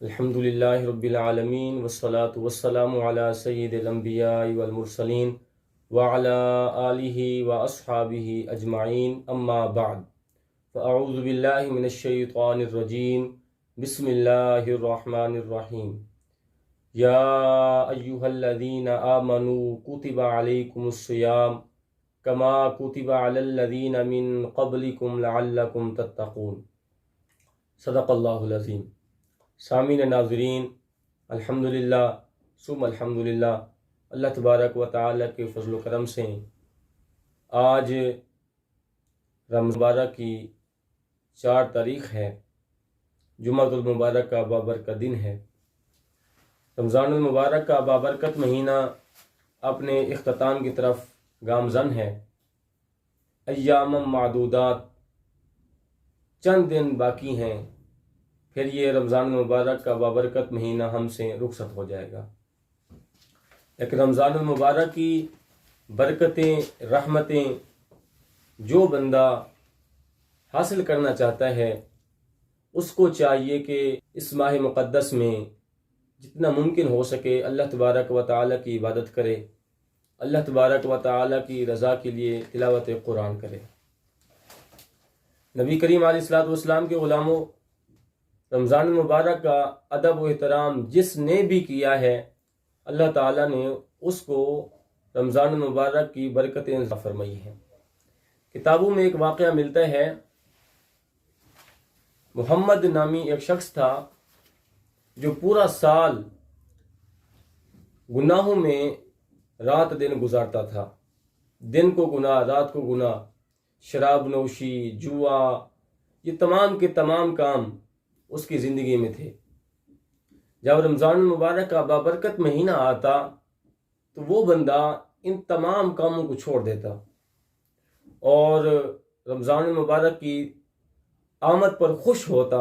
الحمد للہ رب العالمین والصلاة والسلام علی سید الانبیاء والمرسلین وعلی آلہ واصحابہ اجمعین اما بعد فاعوذ باللہ من الشیطان الرجیم بسم اللہ الرحمن الرحیم یا ایہا الذین آمنوا کتب علیکم الصیام کما کتب علی الذین من قبلکم لعلکم تتقون۔ صدق اللہ العظیم۔ سامعین ناظرین، الحمدللہ ثم الحمدللہ، اللہ تبارک و تعالیٰ کے فضل و کرم سے آج رمضان المبارک کی 4 تاریخ ہے، جمعہ المبارک کا بابرکت دن ہے۔ رمضان المبارک کا بابرکت مہینہ اپنے اختتام کی طرف گامزن ہے۔ ایام معدودات، چند دن باقی ہیں، پھر یہ رمضان المبارک کا بابرکت مہینہ ہم سے رخصت ہو جائے گا۔ لیکن رمضان المبارک کی برکتیں، رحمتیں جو بندہ حاصل کرنا چاہتا ہے، اس کو چاہیے کہ اس ماہ مقدس میں جتنا ممکن ہو سکے اللہ تبارک و تعالیٰ کی عبادت کرے، اللہ تبارک و تعالیٰ کی رضا کے لیے تلاوت قرآن کرے۔ نبی کریم علیہ الصلوۃ والسلام کے غلاموں، رمضان المبارک کا ادب و احترام جس نے بھی کیا ہے، اللہ تعالیٰ نے اس کو رمضان المبارک کی برکتیں عطا فرمائی ہیں۔ کتابوں میں ایک واقعہ ملتا ہے، محمد نامی ایک شخص تھا جو پورا سال گناہوں میں رات دن گزارتا تھا، دن کو گناہ، رات کو گناہ، شراب نوشی، جوا، یہ تمام کے تمام کام اس کی زندگی میں تھے۔ جب رمضان المبارک کا بابرکت مہینہ آتا تو وہ بندہ ان تمام کاموں کو چھوڑ دیتا اور رمضان المبارک کی آمد پر خوش ہوتا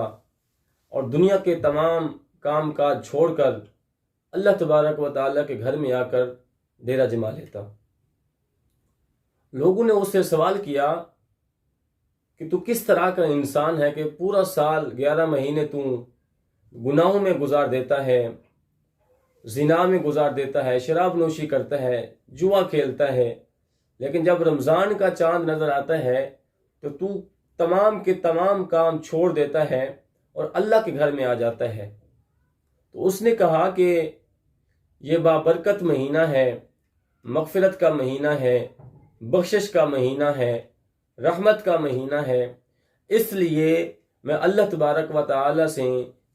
اور دنیا کے تمام کام کاج چھوڑ کر اللہ تبارک و تعالیٰ کے گھر میں آ کر ڈیرا جما لیتا۔ لوگوں نے اس سے سوال کیا کہ تو کس طرح کا انسان ہے کہ پورا سال 11 مہینے تو گناہوں میں گزار دیتا ہے، زنا میں گزار دیتا ہے، شراب نوشی کرتا ہے، جوا کھیلتا ہے، لیکن جب رمضان کا چاند نظر آتا ہے تو تمام کے تمام کام چھوڑ دیتا ہے اور اللہ کے گھر میں آ جاتا ہے۔ تو اس نے کہا کہ یہ بابرکت مہینہ ہے، مغفرت کا مہینہ ہے، بخشش کا مہینہ ہے، رحمت کا مہینہ ہے، اس لیے میں اللہ تبارک و تعالیٰ سے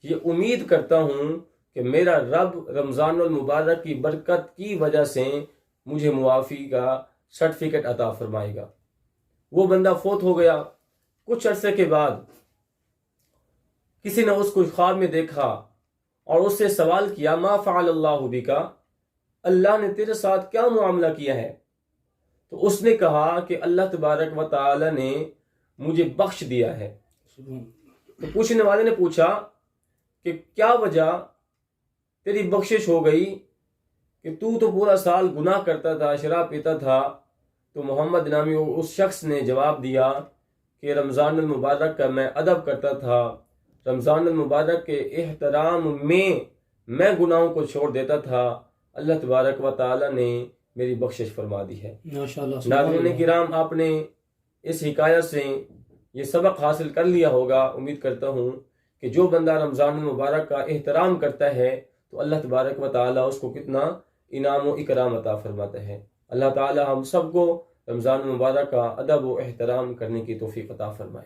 یہ امید کرتا ہوں کہ میرا رب رمضان المبارک کی برکت کی وجہ سے مجھے معافی کا سرٹیفکیٹ عطا فرمائے گا۔ وہ بندہ فوت ہو گیا۔ کچھ عرصے کے بعد کسی نے اس کو خواب میں دیکھا اور اس سے سوال کیا، ما فعل اللہ بکا، اللہ نے تیرے ساتھ کیا معاملہ کیا ہے؟ تو اس نے کہا کہ اللہ تبارک و تعالی نے مجھے بخش دیا ہے۔ تو پوچھنے والے نے پوچھا کہ کیا وجہ تیری بخشش ہو گئی کہ تو پورا سال گناہ کرتا تھا، شراب پیتا تھا؟ تو محمد نامی اس شخص نے جواب دیا کہ رمضان المبارک کا میں ادب کرتا تھا، رمضان المبارک کے احترام میں گناہوں کو چھوڑ دیتا تھا، اللہ تبارک و تعالی نے میری بخشش فرما دی ہے۔ ناظرین کرام، آپ نے اس حکایت سے یہ سبق حاصل کر لیا ہوگا۔ امید کرتا ہوں کہ جو بندہ رمضان المبارک کا احترام کرتا ہے تو اللہ تبارک و تعالیٰ اس کو کتنا انعام و اکرام عطا فرماتا ہے۔ اللہ تعالیٰ ہم سب کو رمضان المبارک کا ادب و احترام کرنے کی توفیق عطا فرمائے۔